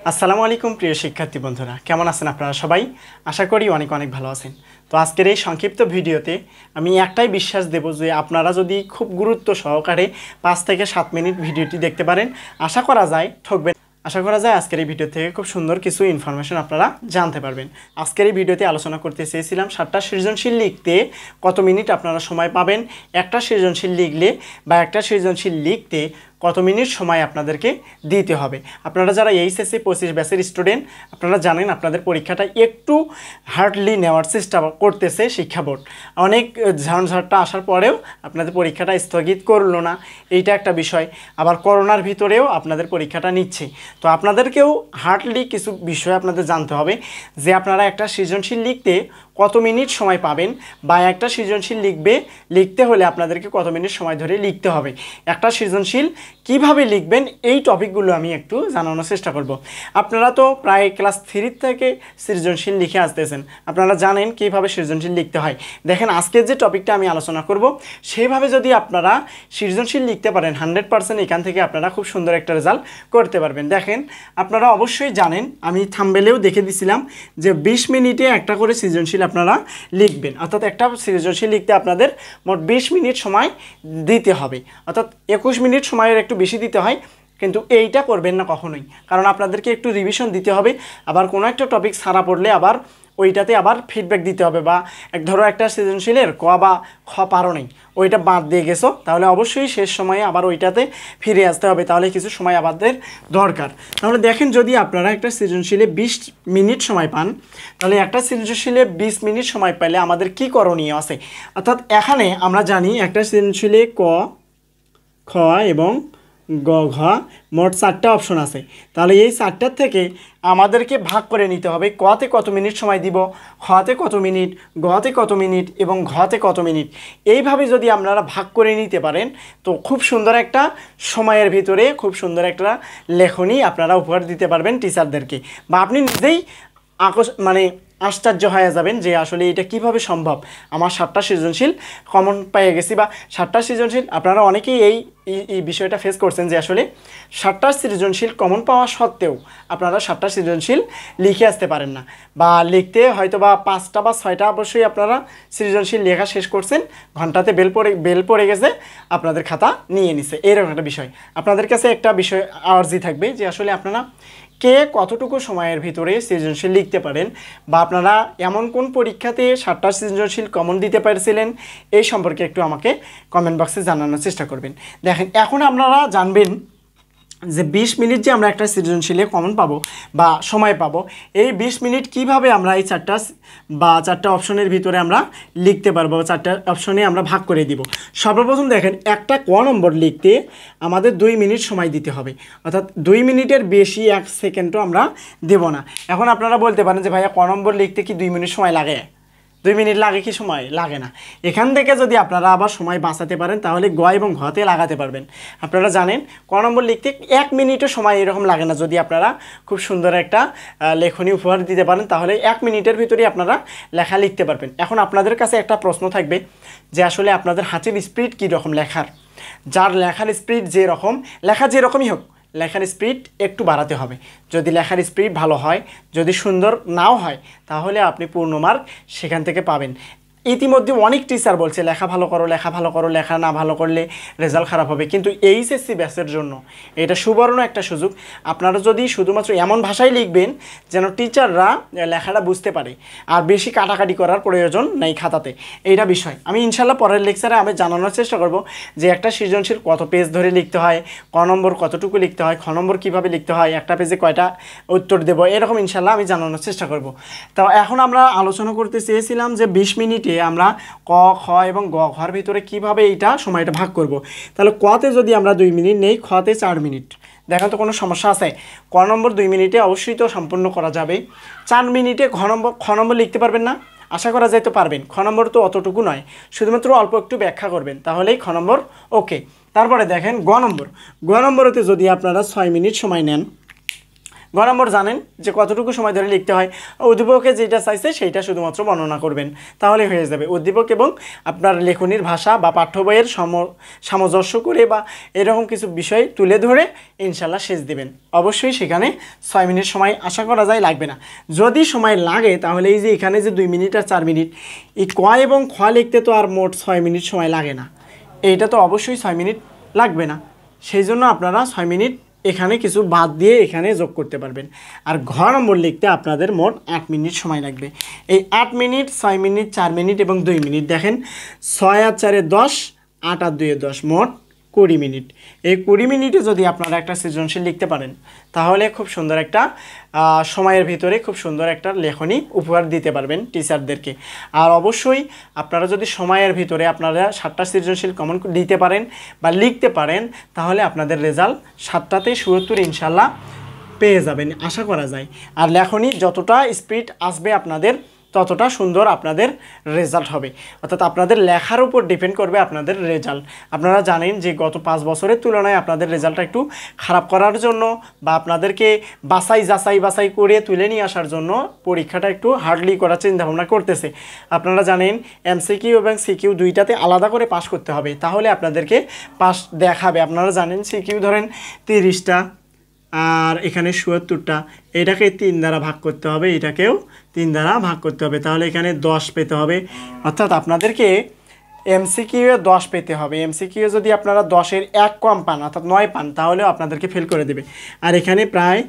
আসসালামু আলাইকুম প্রিয় শিক্ষার্থী বন্ধুরা, কেমন আছেন আপনারা সবাই? আশা করি অনেক অনেক ভালো আছেন। তো আজকের এই সংক্ষিপ্ত ভিডিওতে আমি একটাই বিশ্বাস দেব যে আপনারা যদি খুব গুরুত্ব সহকারে 5 থেকে 7 মিনিট ভিডিওটি দেখতে পারেন, আশা করা যায় ঠকবেন। আশা করা যায় আজকের এই ভিডিও থেকে খুব সুন্দর কিছু ইনফরমেশন আপনারা জানতে পারবেন। আজকের এই ভিডিওতে আলোচনা করতে চেয়েছিলাম 7টা সৃজনশীল লিখতে কত মিনিট আপনারা সময় পাবেন, একটা সৃজনশীল লিখলে বা একটা সৃজনশীল লিখতে কত মিনিট সময় আপনাদেরকে দিতে হবে। আপনারা যারা এইচএসসি 25 ব্যাচের স্টুডেন্ট, আপনারা জানেন আপনাদের পরীক্ষাটা একটু হার্ডলি নেওয়ার চেষ্টা করতেছে শিক্ষা বোর্ড। অনেক ঝঞ্ঝাটটা আসার পরেও আপনাদের পরীক্ষাটা স্থগিত করলো না, এইটা একটা বিষয়। আবার করোনার ভিতরেও আপনাদের পরীক্ষাটা নিচ্ছে। তো আপনাদেরকেও হার্ডলি কিছু বিষয় আপনাদের জানতে হবে যে আপনারা একটা সৃজনশীল লিখতে কত মিনিট সময় পাবেন, বা একটা সৃজনশীল লিখতে হলে আপনাদেরকে কত মিনিট সময় ধরে লিখতে হবে, একটা সৃজনশীল কিভাবে লিখবেন, এই টপিকগুলো আমি একটু জানানোর চেষ্টা করব। আপনারা তো প্রায় ক্লাস 3 থেকে সৃজনশীল লিখে আসতেছেন, আপনারা জানেন কীভাবে সৃজনশীল লিখতে হয়। দেখেন আজকের যে টপিকটা আমি আলোচনা করব সেইভাবে যদি আপনারা সৃজনশীল লিখতে পারেন 100% এখান থেকে আপনারা খুব সুন্দর একটা রেজাল্ট করতে পারবেন। দেখেন আপনারা অবশ্যই জানেন, আমি থাম্বনেলেও দেখে দিছিলাম যে 20 মিনিটে একটা করে সৃজনশীল আপনারা লিখবেন, অর্থাৎ একটা সৃজনশীল লিখতে আপনাদের মোট 20 মিনিট সময় দিতে হবে, অর্থাৎ 21 মিনিট সময়ের একটু বেশি দিতে হয়। কিন্তু এইটা করবেন না কখনোই, কারণ আপনাদেরকে একটু রিভিশন দিতে হবে। আবার কোনো একটা টপিক ছাড়া পড়লে আবার ওইটাতে আবার ফিডব্যাক দিতে হবে, বা ধরো একটা সৃজনশীলের ক বা খ পারো নেই, ওইটা বাদ দিয়ে গেছো, তাহলে অবশ্যই শেষ সময়ে আবার ওইটাতে ফিরে আসতে হবে, তাহলে কিছু সময় আমাদের দরকার। তাহলে দেখেন যদি আপনারা একটা সৃজনশীলে 20 মিনিট সময় পান, তাহলে একটা সৃজনশীলে 20 মিনিট সময় পেলে আমাদের কি করণীয় আছে। অর্থাৎ এখানে আমরা জানি একটা সৃজনশীলে ক, খ এবং গ, ঘ মোট 4টা অপশন আছে। তাহলে এই 4টার থেকে আমাদেরকে ভাগ করে নিতে হবে, কতে কত মিনিট সময় দিব, খতে কত মিনিট, গতে কত মিনিট এবং ঘতে কত মিনিট। এইভাবে যদি আপনারা ভাগ করে নিতে পারেন তো খুব সুন্দর একটা সময়ের ভিতরে খুব সুন্দর একটা লেখনী আপনারা উপহার দিতে পারবেন টিচারদেরকে, বা আপনি নিজেই আশ্চর্য হয়ে যাবেন যে আসলে এটা কিভাবে সম্ভব। আমার 7টা সৃজনশীল কমন পেয়ে গেছি, বা 7টা সৃজনশীল, আপনারা অনেকেই এই বিষয়টা ফেস করছেন যে আসলে 7টা সৃজনশীল কমন পাওয়া সত্ত্বেও আপনারা 7টা সৃজনশীল লিখে আসতে পারেন না, বা লিখতে হয়তো বা 5টা বা 6টা অবশ্যই আপনারা সৃজনশীল লেখা শেষ করছেন, ঘন্টাতে বেল পড়ে গেছে, আপনাদের খাতা নিয়ে নিছে, এরকম একটা বিষয়। আপনাদের কাছে একটা বিষয় আর্জি থাকবে যে আসলে আপনারা কে কতটুকু সময়ের ভিতরে সৃজনশীল লিখতে পারেন, বা আপনারা এমন কোন পরীক্ষাতে 7টা সৃজনশীল কমন দিতে পারছিলেন, এই সম্পর্কে একটু আমাকে কমেন্ট বক্সে জানানোর চেষ্টা করবেন। দেখেন এখন আপনারা জানবেন যে 20 মিনিট যে আমরা একটা সৃজনশীলে কমন পাবো বা সময় পাবো, এই 20 মিনিট কিভাবে আমরা এই 4টা অপশনের ভিতরে আমরা লিখতে পারবো, 4টা অপশনে আমরা ভাগ করে দিব। সর্বপ্রথম দেখেন একটা ক নম্বর লিখতে আমাদের 2 মিনিট সময় দিতে হবে, অর্থাৎ 2 মিনিটের বেশি 1 সেকেন্ডও আমরা দেব না। এখন আপনারা বলতে পারেন যে ভাইয়া ক নম্বর লিখতে কি 2 মিনিট সময় লাগে? 2 মিনিট লাগে কি? সময় লাগে না। এখান থেকে যদি আপনারা আবার সময় বাঁচাতে পারেন তাহলে গ এবং ঘতে লাগাতে পারবেন। আপনারা জানেন ক নম্বর লিখতে 1 মিনিটও সময় এরকম লাগে না। যদি আপনারা খুব সুন্দর একটা লেখনী উপহার দিতে পারেন তাহলে 1 মিনিটের ভিতরেই আপনারা লেখা লিখতে পারবেন। এখন আপনাদের কাছে একটা প্রশ্ন থাকবে যে আসলে আপনাদের হাতের স্পিড কী রকম লেখার। যার লেখার স্পিড যেরকম, লেখা যেরকমই হোক, লেখার স্পিড একটু বাড়াতে হবে। যদি লেখার স্পিড ভালো হয়, যদি সুন্দর নাও হয়, তাহলে আপনি পূর্ণ মার্ক সেখান থেকে পাবেন। ইতিমধ্যে অনেক টিচার বলছে লেখা ভালো করো, লেখা ভালো করো, লেখা না ভালো করলে রেজাল্ট খারাপ হবে। কিন্তু এইচএসসি ব্যাচের জন্য এটা সুবর্ণ একটা সুযোগ। আপনারা যদি শুধুমাত্র এমন ভাষায় লিখবেন যেন টিচাররা লেখাটা বুঝতে পারে, আর বেশি কাটাকাটি করার প্রয়োজন নেই খাতাতে, এইটা বিষয়। আমি ইনশাল্লাহ পরের লেকচারে আমি জানানোর চেষ্টা করব যে একটা সৃজনশীল কত পেজ ধরে লিখতে হয়, ক নম্বর কতটুকু লিখতে হয়, খ নম্বর কীভাবে লিখতে হয়, একটা পেজে কয়টা উত্তর দেবো, এরকম ইনশাল্লাহ আমি জানানোর চেষ্টা করব। তো এখন আমরা আলোচনা করতে চেয়েছিলাম যে 20 মিনিটে আমরা ক, খ এবং গ, ঘর ভিতরে কিভাবে এইটা সময়টা ভাগ করব। তাহলে কতে যদি আমরা 2 মিনিট নেই, খতে 4 মিনিট, দেখেন তো কোনো সমস্যা আছে? ক নম্বর 2 মিনিটে অবশ্যই তো সম্পূর্ণ করা যাবে। 4 মিনিটে খ নম্বর লিখতে পারবেন না? আশা করা যায় তো পারবেন। খ নম্বর তো অতটুকু নয়, শুধুমাত্র অল্প একটু ব্যাখ্যা করবেন, তাহলেই খ নম্বর ওকে। তারপরে দেখেন গ নম্বরতে যদি আপনারা 6 মিনিট সময় নেন, ঘ নম্বর জানেন যে কতটুকু সময় ধরে লিখতে হয়, উদ্দীপকে যেটা চাইছে সেইটা শুধুমাত্র বর্ণনা করবেন, তাহলে হয়ে যাবে। উদ্দীপক এবং আপনার লেখনীর ভাষা বা পাঠ্য বইয়ের সামঞ্জস্য করে বা এরকম কিছু বিষয় তুলে ধরে ইনশাল্লাহ শেষ দিবেন। অবশ্যই সেখানে 6 মিনিট সময় আশা করা যায় লাগবে না। যদি সময় লাগে তাহলে এই যে এখানে যে 2 মিনিট আর 4 মিনিট, এই ক এবং খ লিখতে তো আর মোট 6 মিনিট সময় লাগে না, এইটা তো অবশ্যই 6 মিনিট লাগবে না। সেই জন্য আপনারা 6 মিনিট এখানে কিছু বাদ দিয়ে এখানে যোগ করতে পারবেন। আর ঘ নম্বর লিখতে আপনাদের মোট 8 মিনিট সময় লাগবে। এই 8 মিনিট, 6 মিনিট, 4 মিনিট এবং 2 মিনিট, দেখেন 6 আর 4 10, 8 আর 2 10, মোট 20 মিনিট। এই 20 মিনিটে যদি আপনারা একটা সৃজনশীল লিখতে পারেন তাহলে খুব সুন্দর একটা সময়ের ভিতরে খুব সুন্দর একটা লেখনী উপহার দিতে পারবেন টিচারদেরকে। আর অবশ্যই আপনারা যদি সময়ের ভিতরে আপনারা 7টা সৃজনশীল কমন দিতে পারেন বা লিখতে পারেন তাহলে আপনাদের রেজাল্ট 7টাতে 77 ইনশাল্লাহ পেয়ে যাবেন আশা করা যায়। আর লেখনী যতটা স্পিড আসবে আপনাদের ততটা সুন্দর আপনাদের রেজাল্ট হবে, অর্থাৎ আপনাদের লেখার উপর ডিপেন্ড করবে আপনাদের রেজাল্ট। আপনারা জানেন যে গত 5 বছরের তুলনায় আপনাদের রেজাল্টটা একটু খারাপ করার জন্য বা আপনাদেরকে বাছাই করে তুলে নিয়ে আসার জন্য পরীক্ষাটা একটু হার্ডলি করার চিন্তাভাবনা করতেছে। আপনারা জানেন এমসিকিউ এবং সিকিউ দুইটাতে আলাদা করে পাস করতে হবে, তাহলে আপনাদেরকে পাস দেখাবে। আপনারা জানেন সিকিউ ধরেন 30টা আর এখানে 77টা, এটাকে 3 দ্বারা ভাগ করতে হবে, এটাকেও 3 দ্বারা ভাগ করতে হবে, তাহলে এখানে 10 পেতে হবে। অর্থাৎ আপনাদেরকে এমসিকিউ 10 পেতে হবে। এমসিকিউ যদি আপনারা 10-এর 1 কম পান অর্থাৎ 9 পান তাহলেও আপনাদেরকে ফেল করে দেবে। আর এখানে প্রায়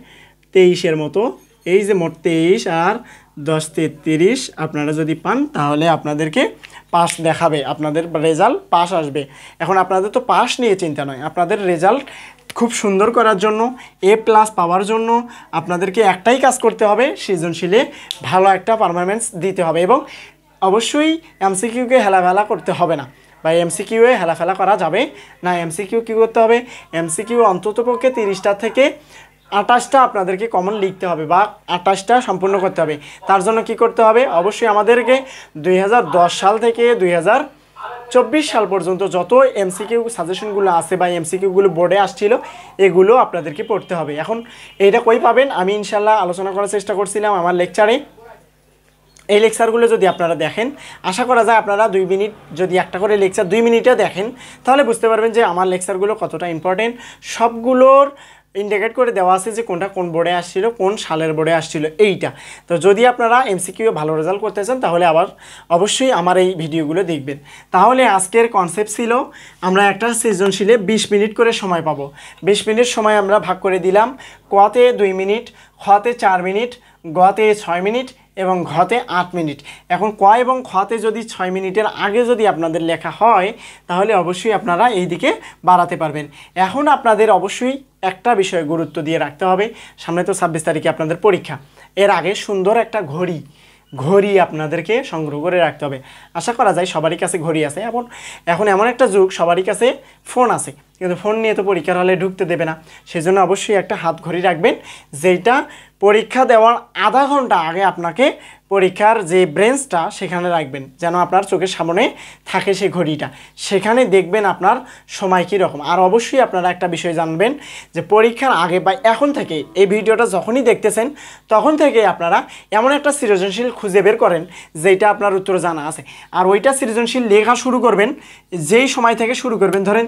23-এর মতো, এই যে মোট 23 আর 10 33 আপনারা যদি পান তাহলে আপনাদেরকে পাস দেখাবে, আপনাদের রেজাল্ট পাস আসবে। এখন আপনাদের তো পাস নিয়ে চিন্তা নয়, আপনাদের রেজাল্ট খুব সুন্দর করার জন্য, A+ পাওয়ার জন্য আপনাদেরকে একটাই কাজ করতে হবে, সৃজনশীলে ভালো একটা পারফরম্যান্স দিতে হবে। এবং অবশ্যই এমসিকিউকে হেলাফেলা করতে হবে না, বা এমসিকিউয়ে হেলাফেলা করা যাবে না। এমসিকিউ কী করতে হবে, এমসিকিউ অন্ততপক্ষে 30টা থেকে 28টা আপনাদেরকে কমন লিখতে হবে বা 28টা সম্পূর্ণ করতে হবে। তার জন্য কি করতে হবে, অবশ্যই আমাদেরকে 2010 সাল থেকে 2024 সাল পর্যন্ত যত এমসিকিউ সাজেশনগুলো আছে বা এমসিকিউগুলো বোর্ডে আসছিল এগুলো আপনাদেরকে পড়তে হবে। এখন এইটা কই পাবেন আমি ইনশাল্লাহ আলোচনা করার চেষ্টা করছিলাম আমার লেকচারে। এই লেকচারগুলো যদি আপনারা দেখেন আশা করা যায় আপনারা 2 মিনিট যদি একটা করে লেকচার 2 মিনিটে দেখেন তাহলে বুঝতে পারবেন যে আমার লেকচারগুলো কতটা ইম্পর্টেন্ট। সবগুলোর ইন্ডিকেট করে দেওয়া আছে যে কোনটা কোন বোর্ডে আসছিল, কোন সালের বোর্ডে আসছিল এইটা। তো যদি আপনারা এমসিকিউ ভালো রেজাল্ট করতে চান তাহলে আবার অবশ্যই আমার এই ভিডিওগুলো দেখবেন। তাহলে আজকের কনসেপ্ট ছিল আমরা একটা সৃজনশীলে 20 মিনিট করে সময় পাবো। 20 মিনিট সময় আমরা ভাগ করে দিলাম, কতে 2 মিনিট, খতে 4 মিনিট, গতে 6 মিনিট এবং ঘতে 8 মিনিট। এখন ক এবং খতে যদি 6 মিনিটের আগে যদি আপনাদের লেখা হয় তাহলে অবশ্যই আপনারা এই দিকে বাড়াতে পারবেন। এখন আপনাদের অবশ্যই একটা বিষয় গুরুত্ব দিয়ে রাখতে হবে, সামনে তো 26 তারিখে আপনাদের পরীক্ষা, এর আগে সুন্দর একটা ঘড়ি আপনাদেরকে সংগ্রহ করে রাখতে হবে। আশা করা যায় সবারই কাছে ঘড়ি আছে। এখন এমন একটা যুগ সবারই কাছে ফোন আছে, কিন্তু ফোন নিয়ে তো পরীক্ষার হলে ঢুকতে দেবে না। সেজন্য অবশ্যই একটা হাত ঘড়ি রাখবেন, যেটা পরীক্ষা দেওয়ার আধা ঘন্টা আগে আপনাকে পরীক্ষার যে ব্রেঞ্চটা সেখানে রাখবেন, যেন আপনার চোখের সামনে থাকে সেই ঘড়িটা, সেখানে দেখবেন আপনার সময় কীরকম। আর অবশ্যই আপনারা একটা বিষয় জানবেন যে পরীক্ষার আগে বা এখন থেকে এই ভিডিওটা যখনই দেখতেছেন তখন থেকে আপনারা এমন একটা সৃজনশীল খুঁজে বের করেন যেটা আপনার উত্তর জানা আছে, আর ওইটা সৃজনশীল লেখা শুরু করবেন যেই সময় থেকে শুরু করবেন। ধরেন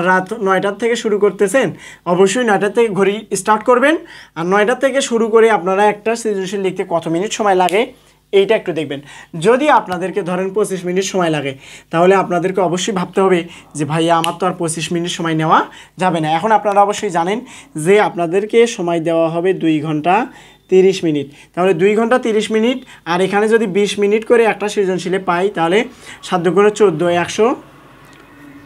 রাত 9টার থেকে শুরু করতেছেন, অবশ্যই 9টার থেকে ঘড়ি স্টার্ট করবেন, আর 9টার থেকে শুরু করে আপনারা একটা সৃজনশীল লিখতে কত মিনিট সময় লাগে এইটা একটু দেখবেন। যদি আপনাদেরকে ধরেন 25 মিনিট সময় লাগে তাহলে আপনাদেরকে অবশ্যই ভাবতে হবে যে ভাইয়া আমার তো আর 25 মিনিট সময় নেওয়া যাবে না। এখন আপনারা অবশ্যই জানেন যে আপনাদেরকে সময় দেওয়া হবে 2 ঘন্টা 30 মিনিট, তাহলে 2 ঘন্টা 30 মিনিট, আর এখানে যদি 20 মিনিট করে একটা সৃজনশীলে পাই তাহলে 7 × 14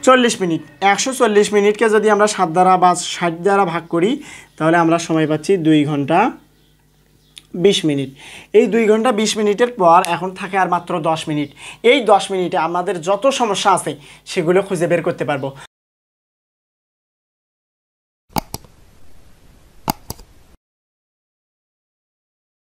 140 মিনিট। 140 মিনিটকে যদি আমরা 7 দ্বারা বা 60 দ্বারা ভাগ করি তাহলে আমরা সময় পাচ্ছি 2 ঘন্টা 20 মিনিট। এই 2 ঘন্টা 20 মিনিটের পর এখন থাকে আর মাত্র 10 মিনিট। এই 10 মিনিটে আমাদের যত সমস্যা আছে সেগুলো খুঁজে বের করতে পারবো।